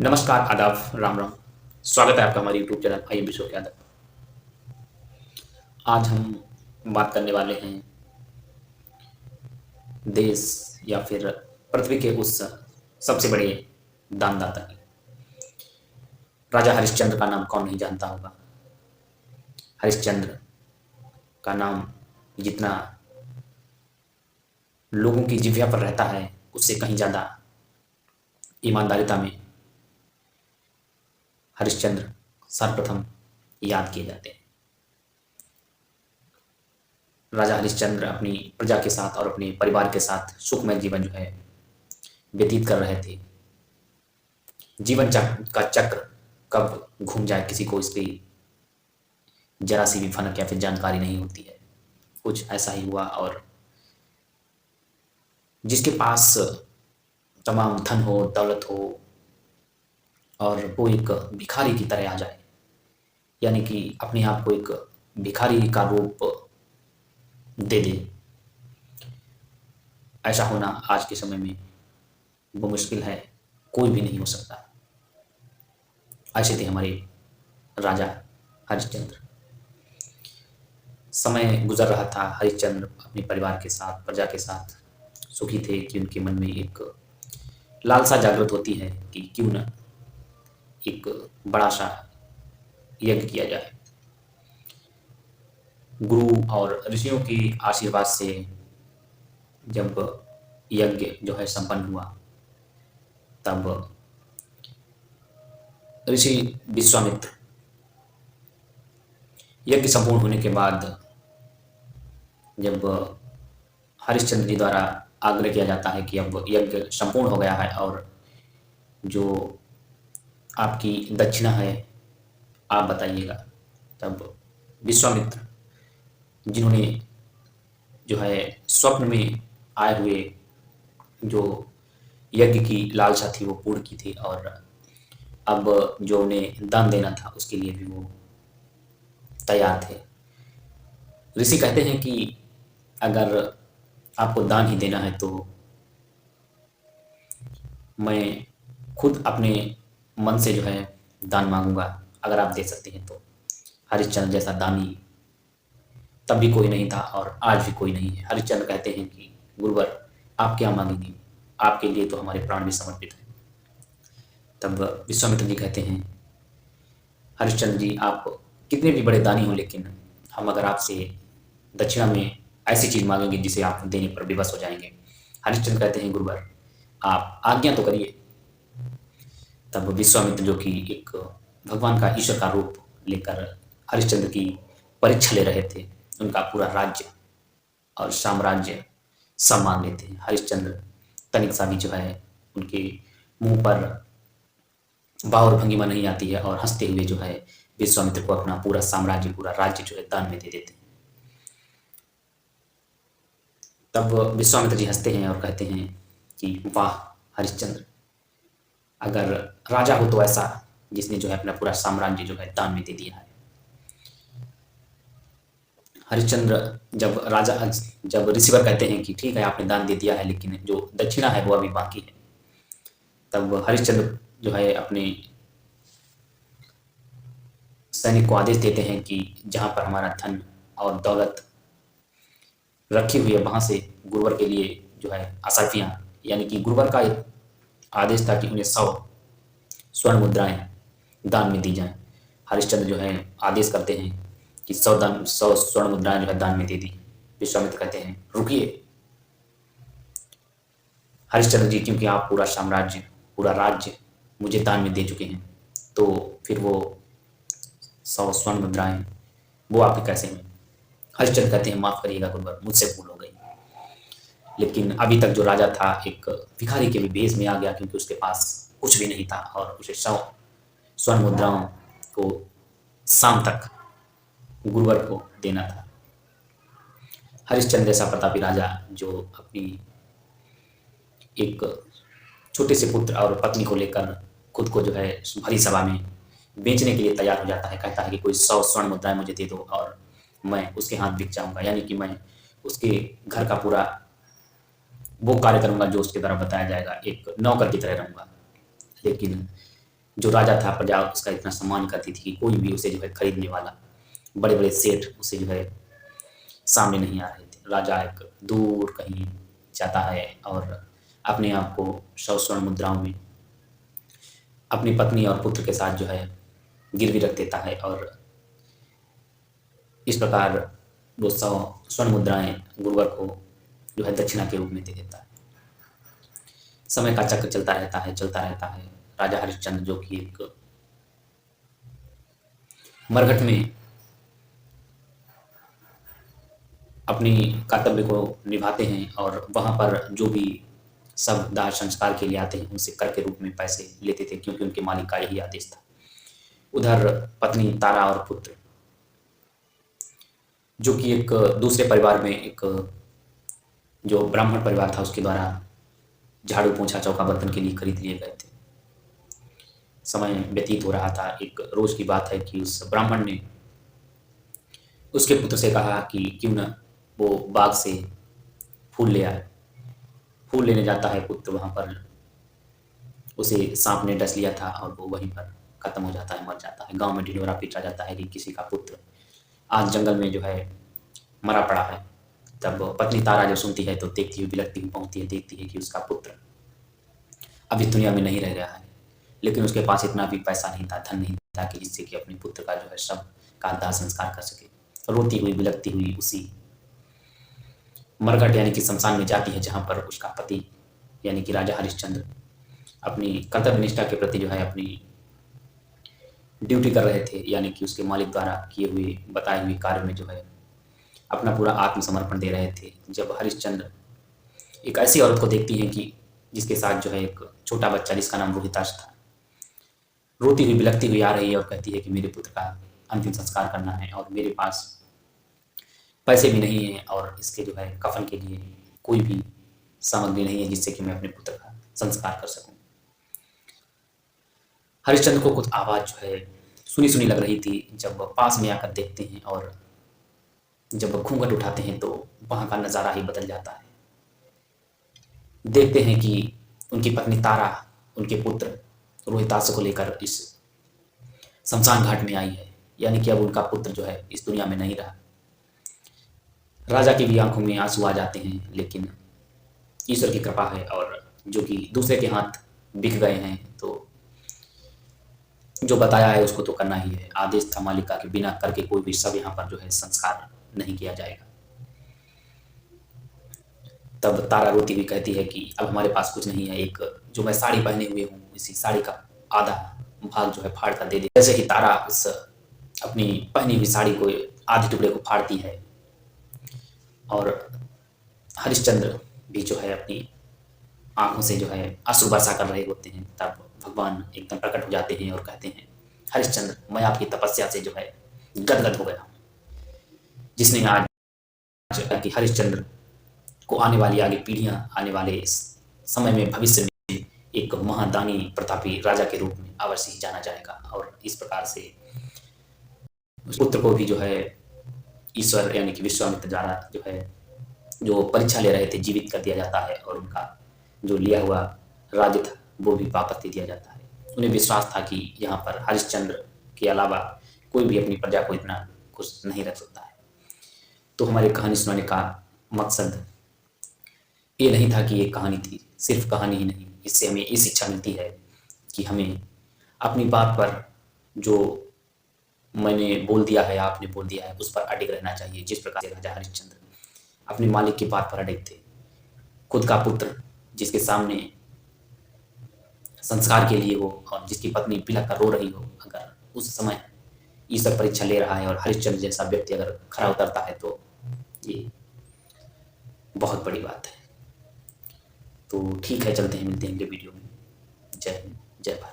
नमस्कार, आदाब, राम राम। स्वागत है आपका हमारे यूट्यूब चैनल आइए विश्व के आदाब। आज हम बात करने वाले हैं देश या फिर पृथ्वी के उस सबसे बड़े दानदाता की। राजा हरिश्चंद्र का नाम कौन नहीं जानता होगा। हरिश्चंद्र का नाम जितना लोगों की जिह्वा पर रहता है उससे कहीं ज़्यादा ईमानदारिता में हरिश्चंद्र सर्वप्रथम याद किए जाते हैं। राजा हरिश्चंद्र अपनी प्रजा के साथ और अपने परिवार के साथ सुखमय जीवन जो है व्यतीत कर रहे थे। जीवन चक्र का चक्र कब घूम जाए किसी को इसकी जरा सी भी भनक या फिर जानकारी नहीं होती है। कुछ ऐसा ही हुआ और जिसके पास तमाम धन हो, दौलत हो और वो एक भिखारी की तरह आ जाए, यानी कि अपने आप को एक भिखारी का रूप दे दे, ऐसा होना आज के समय में वो मुश्किल है, कोई भी नहीं हो सकता। ऐसे थे हमारे राजा हरिश्चंद्र। समय गुजर रहा था, हरिश्चंद्र अपने परिवार के साथ, प्रजा के साथ सुखी थे कि उनके मन में एक लालसा जागृत होती है कि क्यों न एक बड़ा सा यज्ञ किया जाए। गुरु और ऋषियों के आशीर्वाद से जब यज्ञ जो है संपन्न हुआ, तब ऋषि विश्वामित्र यज्ञ संपूर्ण होने के बाद जब हरिश्चंद्र जी द्वारा आग्रह किया जाता है कि अब यज्ञ संपूर्ण हो गया है और जो आपकी दक्षिणा है आप बताइएगा, तब विश्वामित्र जिन्होंने जो है स्वप्न में आए हुए जो यज्ञ की लालसा थी वो पूर्ण की थी और अब जो उन्हें दान देना था उसके लिए भी वो तैयार थे। ऋषि कहते हैं कि अगर आपको दान ही देना है तो मैं खुद अपने मन से जो है दान मांगूंगा, अगर आप दे सकते हैं तो। हरिश्चंद्र जैसा दानी तब भी कोई नहीं था और आज भी कोई नहीं है। हरिश्चंद्र कहते हैं कि गुरुवर आप क्या मांगेंगे, आपके लिए तो हमारे प्राण भी समर्पित हैं। तब विश्वामित्र जी कहते हैं हरिश्चंद्र जी आप कितने भी बड़े दानी हो, लेकिन हम अगर आपसे दक्षिणा में ऐसी चीज मांगेंगे जिसे आप देने पर विवश हो जाएंगे। हरिश्चंद्र कहते हैं गुरुवर आप आज्ञा तो करिए। तब विश्वामित्र जो कि एक भगवान का, ईश्वर का रूप लेकर हरिश्चंद्र की परीक्षा ले रहे थे, उनका पूरा राज्य और साम्राज्य सब मांग लेते हैं। हरिश्चंद्र तनिक सा भी जो है उनके मुंह पर भाव और भंगिमा नहीं आती है और हंसते हुए जो है विश्वामित्र को अपना पूरा साम्राज्य, पूरा राज्य जो है दान में दे देते हैं। तब विश्वामित्र जी हंसते हैं और कहते हैं कि वाह हरिश्चंद्र, अगर राजा हो तो ऐसा जिसने जो है अपना पूरा साम्राज्य जो है दान में दे दिया है। हरिश्चंद्र जब ऋषिवर कहते हैं कि ठीक है आपने दान दे दिया है लेकिन जो दक्षिणा है वो अभी बाकी है, तब हरिश्चंद्र जो है अपने सैनिक को आदेश देते हैं कि जहां पर हमारा धन और दौलत रखी हुई है वहां से गुरुवर के लिए जो है असरफियां, यानी कि गुरुवर का एक आदेश था कि उन्हें 100 स्वर्ण मुद्राएं दान में दी जाएं। हरिश्चंद्र जो है आदेश करते हैं कि 100 स्वर्ण मुद्राएं जो है दान में दे दी। विश्वामित्र कहते हैं रुकिए हरिश्चंद्र जी, क्योंकि आप पूरा साम्राज्य, पूरा राज्य मुझे दान में दे चुके हैं, तो फिर वो 100 स्वर्ण मुद्राएं वो आपके कैसे हैं। हरिश्चंद्र कहते हैं माफ करिएगा गुरुवर, मुझसे भूल हो गई। लेकिन अभी तक जो राजा था एक भिखारी के भी भेष में आ गया, क्योंकि उसके पास कुछ भी नहीं था और उसे 100 स्वर्ण मुद्राओं को शाम तक गुरुवर को देना था। हरिश्चंद्र जैसा प्रतापी राजा जो अपनी एक छोटे से पुत्र और पत्नी को लेकर खुद को जो है भरी सभा में बेचने के लिए तैयार हो जाता है, कहता है कि कोई 100 स्वर्ण मुद्राएं मुझे दे दो और मैं उसके हाथ बिक जाऊंगा, यानी कि मैं उसके घर का पूरा वो कार्य करूंगा जो उसके द्वारा बताया जाएगा, एक नौकर की तरह रहूंगा। लेकिन जो राजा था, प्रजा उसका इतना सम्मान करती थी कि कोई भी उसे जो है खरीदने वाला, बड़े बड़े सेठ उसे जो है सामने नहीं आ रहे थे। राजा एक दूर कहीं जाता है और अपने आप को 100 स्वर्ण मुद्राओं में अपनी पत्नी और पुत्र के साथ जो है गिरवी रख देता है और इस प्रकार वो 100 स्वर्ण मुद्राएं गुरुवर को जो है दक्षिणा के रूप में दे देता है। समय का चक्र चलता रहता है, चलता रहता है। राजा हरिश्चंद्र जो कि एक मरघट में अपनी कर्तव्य को निभाते हैं और वहाँ पर जो भी सब दाह संस्कार के लिए आते हैं उनसे कर के रूप में पैसे लेते थे, क्योंकि उनके मालिक का यही आदेश था। उधर पत्नी तारा और पुत्र जो कि एक दूसरे परिवार में एक जो ब्राह्मण परिवार था उसके द्वारा झाड़ू पोंछा चौका बर्तन के लिए खरीद लिए गए थे। समय व्यतीत हो रहा था। एक रोज की बात है कि उस ब्राह्मण ने उसके पुत्र से कहा कि क्यों न वो बाग से फूल ले आए। फूल लेने जाता है पुत्र, वहां पर उसे सांप ने डस लिया था और वो वहीं पर खत्म हो जाता है, मर जाता है। गांव में ढिढोरा पीटा जाता है कि किसी का पुत्र आज जंगल में जो है मरा पड़ा है। तब पत्नी तारा जो सुनती है तो देखती हुई बिलखती हुई पहुंचती है, देखती है कि उसका पुत्र अभी दुनिया में नहीं रह गया है, लेकिन उसके पास इतना भी पैसा नहीं था, धन नहीं था कि जिससे कि अपने पुत्र का जो है शव का दाह संस्कार कर सके। रोती हुई बिलखती हुई उसी मरघट यानी कि शमशान में जाती है जहां पर उसका पति यानी कि राजा हरिश्चंद्र अपनी कर्तव्य निष्ठा के प्रति जो है अपनी ड्यूटी कर रहे थे, यानी कि उसके मालिक द्वारा किए हुए बताए हुए कार्य में जो है अपना पूरा आत्मसमर्पण दे रहे थे। जब हरिश्चंद्र एक ऐसी औरत को देखती है कि जिसके साथ जो है एक छोटा बच्चा जिसका नाम रोहिताश था, रोती हुई बिलखती हुई आ रही है और कहती है कि मेरे पुत्र का अंतिम संस्कार करना है और मेरे पास पैसे भी नहीं है और इसके जो है कफन के लिए कोई भी सामग्री नहीं है जिससे कि मैं अपने पुत्र का संस्कार कर सकूं। हरिश्चंद्र को कुछ आवाज जो है सुनी सुनी लग रही थी। जब वह पास में आकर देखते हैं और जब वह घूंघट उठाते हैं तो वहां का नजारा ही बदल जाता है। देखते हैं कि उनकी पत्नी तारा उनके पुत्र रोहिताश को लेकर इस शमशान घाट में आई है, यानी कि अब उनका पुत्र जो है इस दुनिया में नहीं रहा। राजा की भी आंखों में आंसू आ जाते हैं, लेकिन ईश्वर की कृपा है और जो कि दूसरे के हाथ बिक गए हैं तो जो बताया है उसको तो करना ही है। आदेश था मालिक का कि बिना करके कोई भी सब यहाँ पर जो है संस्कार नहीं किया जाएगा। तब तारा रोती हुई कहती है कि अब हमारे पास कुछ नहीं है, एक जो मैं साड़ी पहने हुए हूँ इसी साड़ी का आधा भाग जो है फाड़ कर दे दे। जैसे ही तारा उस अपनी पहनी हुई साड़ी को आधे टुकड़े को फाड़ती है और हरिश्चंद्र भी जो है अपनी आंखों से जो है अश्रु वर्षा कर रहे होते हैं, तब भगवान एकदम प्रकट हो जाते हैं और कहते हैं हरिश्चंद्र, मैं आपकी तपस्या से जो है गदगद हो गया हूँ, जिसने आज कि हरिश्चंद्र को आने वाली आगे पीढ़ियां आने वाले इस समय में भविष्य में एक महादानी प्रतापी राजा के रूप में अवश्य ही जाना जाएगा। और इस प्रकार से उस पुत्र को भी जो है ईश्वर यानी कि विश्वामित्र द्वारा जो है जो परीक्षा ले रहे थे जीवित कर दिया जाता है और उनका जो लिया हुआ राज्य था वो भी वापस दे दिया जाता है। उन्हें विश्वास था कि यहाँ पर हरिश्चंद्र के अलावा कोई भी अपनी प्रजा को इतना खुश नहीं रख सकता है। तो हमारी कहानी सुनाने का मकसद ये नहीं था कि ये कहानी थी, सिर्फ कहानी ही नहीं, इससे हमें ये शिक्षा मिलती है कि हमें अपनी बात पर जो मैंने बोल दिया है आपने बोल दिया है उस पर अडिग रहना चाहिए। जिस प्रकार से राजा हरिश्चंद्र अपने मालिक की बात पर अडिग थे, खुद का पुत्र जिसके सामने संस्कार के लिए हो और जिसकी पत्नी बिलख कर रो रही हो, अगर उस समय ईश्वर परीक्षा ले रहा है और हरिश्चंद्र जैसा व्यक्ति अगर खरा उतरता है तो ये बहुत बड़ी बात है। तो ठीक है, चलते हैं, मिलते हैं अगले वीडियो में। जय हिंद, जय भारत।